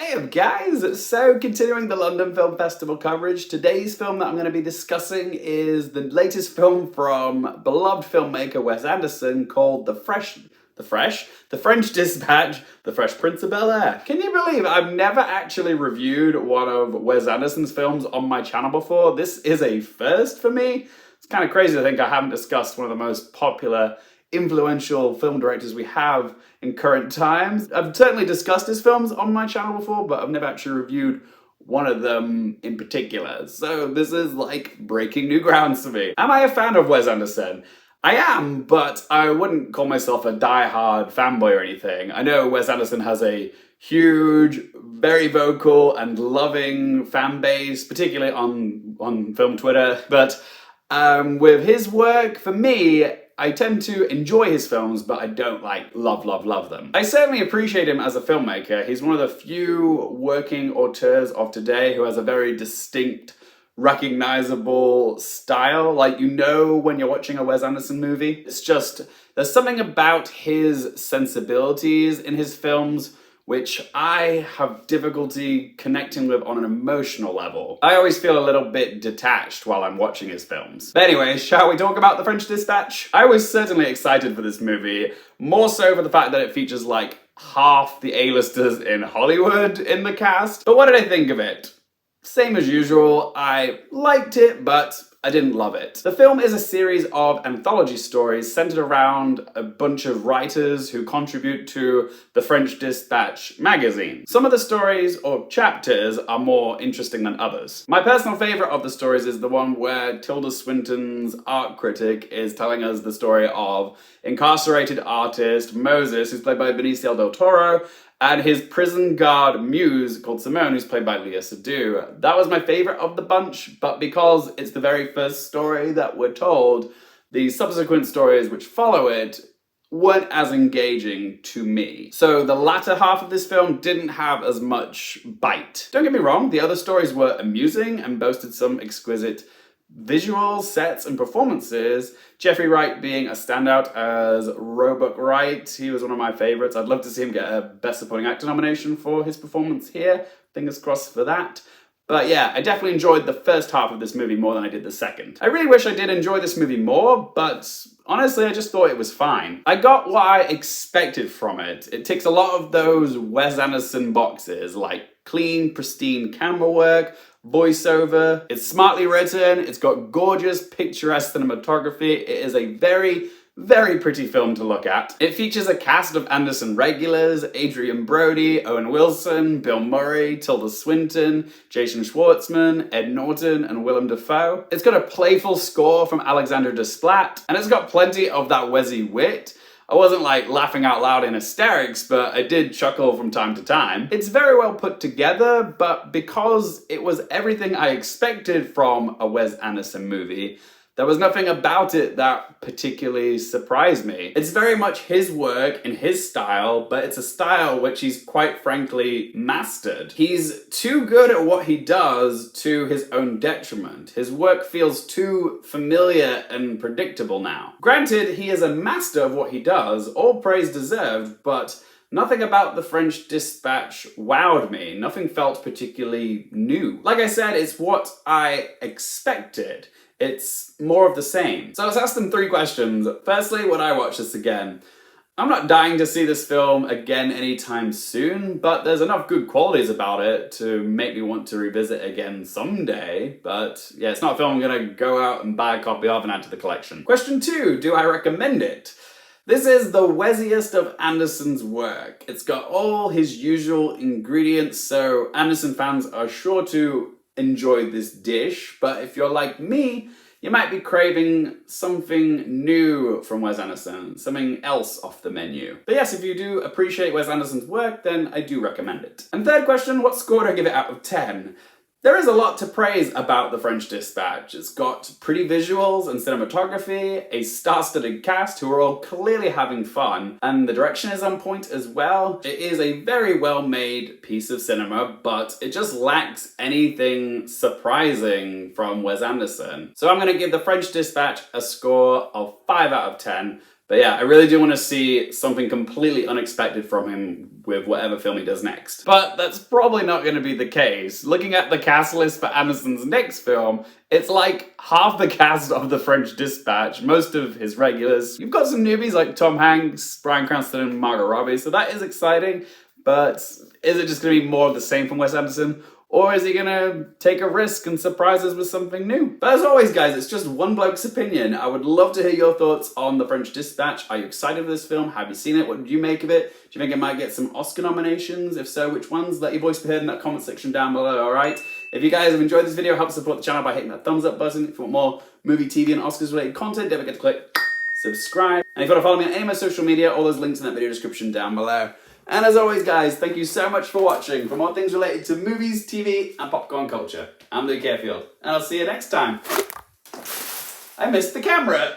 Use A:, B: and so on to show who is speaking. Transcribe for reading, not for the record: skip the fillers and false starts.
A: Hey up guys! So continuing the London Film Festival coverage, today's film that I'm going to be discussing is the latest film from beloved filmmaker Wes Anderson called The French Dispatch, The Fresh Prince of Bel-Air. Can you believe I've never actually reviewed one of Wes Anderson's films on my channel before? This is a first for me. It's kind of crazy to think I haven't discussed one of the most popular, influential film directors we have in current times. I've certainly discussed his films on my channel before, but I've never actually reviewed one of them in particular. So this is like breaking new grounds for me. Am I a fan of Wes Anderson? I am, but I wouldn't call myself a die-hard fanboy or anything. I know Wes Anderson has a huge, very vocal and loving fan base, particularly on film Twitter, but with his work, for me, I tend to enjoy his films, but I don't love them. I certainly appreciate him as a filmmaker. He's one of the few working auteurs of today who has a very distinct, recognizable style. Like, you know when you're watching a Wes Anderson movie. It's just, there's something about his sensibilities in his films which I have difficulty connecting with on an emotional level. I always feel a little bit detached while I'm watching his films. But anyway, shall we talk about The French Dispatch? I was certainly excited for this movie, more so for the fact that it features like half the A-listers in Hollywood in the cast. But what did I think of it? Same as usual, I liked it, but I didn't love it. The film is a series of anthology stories centered around a bunch of writers who contribute to the French Dispatch magazine. Some of the stories or chapters are more interesting than others. My personal favorite of the stories is the one where Tilda Swinton's art critic is telling us the story of incarcerated artist Moses, who's played by Benicio del Toro, and his prison guard muse called Simone, who's played by Léa Seydoux. That was my favorite of the bunch, but because it's the very first story that we're told, the subsequent stories which follow it weren't as engaging to me. So the latter half of this film didn't have as much bite. Don't get me wrong, the other stories were amusing and boasted some exquisite visuals, sets, and performances. Jeffrey Wright being a standout as Robert Wright. He was one of my favorites. I'd love to see him get a Best Supporting Actor nomination for his performance here. Fingers crossed for that. But yeah, I definitely enjoyed the first half of this movie more than I did the second. I really wish I did enjoy this movie more, but honestly, I just thought it was fine. I got what I expected from it. It ticks a lot of those Wes Anderson boxes, like clean, pristine camera work, voiceover. It's smartly written, it's got gorgeous, picturesque cinematography. It is a very, very pretty film to look at. It features a cast of Anderson regulars: Adrien Brody, Owen Wilson, Bill Murray, Tilda Swinton, Jason Schwartzman, Ed Norton, and Willem Dafoe. It's got a playful score from Alexandre Desplat, and it's got plenty of that Wesy wit. I wasn't like laughing out loud in hysterics, but I did chuckle from time to time. It's very well put together, but because it was everything I expected from a Wes Anderson movie, there was nothing about it that particularly surprised me. It's very much his work in his style, but it's a style which he's quite frankly mastered. He's too good at what he does to his own detriment. His work feels too familiar and predictable now. Granted, he is a master of what he does, all praise deserved, but nothing about The French Dispatch wowed me. Nothing felt particularly new. Like I said, it's what I expected. It's more of the same. So I was asked them 3 questions. Firstly, would I watch this again? I'm not dying to see this film again anytime soon, but there's enough good qualities about it to make me want to revisit again someday. But yeah, it's not a film I'm gonna go out and buy a copy of and add to the collection. Question 2, do I recommend it? This is the Wesiest of Anderson's work. It's got all his usual ingredients, so Anderson fans are sure to enjoy this dish, but if you're like me, you might be craving something new from Wes Anderson, something else off the menu. But yes, if you do appreciate Wes Anderson's work, then I do recommend it. And third question, what score do I give it out of 10? There is a lot to praise about The French Dispatch. It's got pretty visuals and cinematography, a star-studded cast who are all clearly having fun, and the direction is on point as well. It is a very well-made piece of cinema, but it just lacks anything surprising from Wes Anderson. So I'm gonna give The French Dispatch a score of 5 out of 10. But yeah, I really do want to see something completely unexpected from him with whatever film he does next. But that's probably not going to be the case. Looking at the cast list for Anderson's next film, it's like half the cast of The French Dispatch, most of his regulars. You've got some newbies like Tom Hanks, Bryan Cranston, and Margot Robbie, so that is exciting. But is it just going to be more of the same from Wes Anderson? Or is he gonna take a risk and surprise us with something new? But as always, guys, it's just one bloke's opinion. I would love to hear your thoughts on The French Dispatch. Are you excited for this film? Have you seen it? What did you make of it? Do you think it might get some Oscar nominations? If so, which ones? Let your voice be heard in that comment section down below, alright? If you guys have enjoyed this video, help support the channel by hitting that thumbs up button. If you want more movie, TV, and Oscars related content, don't forget to click subscribe. And if you want to follow me on any of my social media, all those links in that video description down below. And as always, guys, thank you so much for watching. For more things related to movies, TV, and popcorn culture, I'm Luke Carefield, and I'll see you next time. I missed the camera.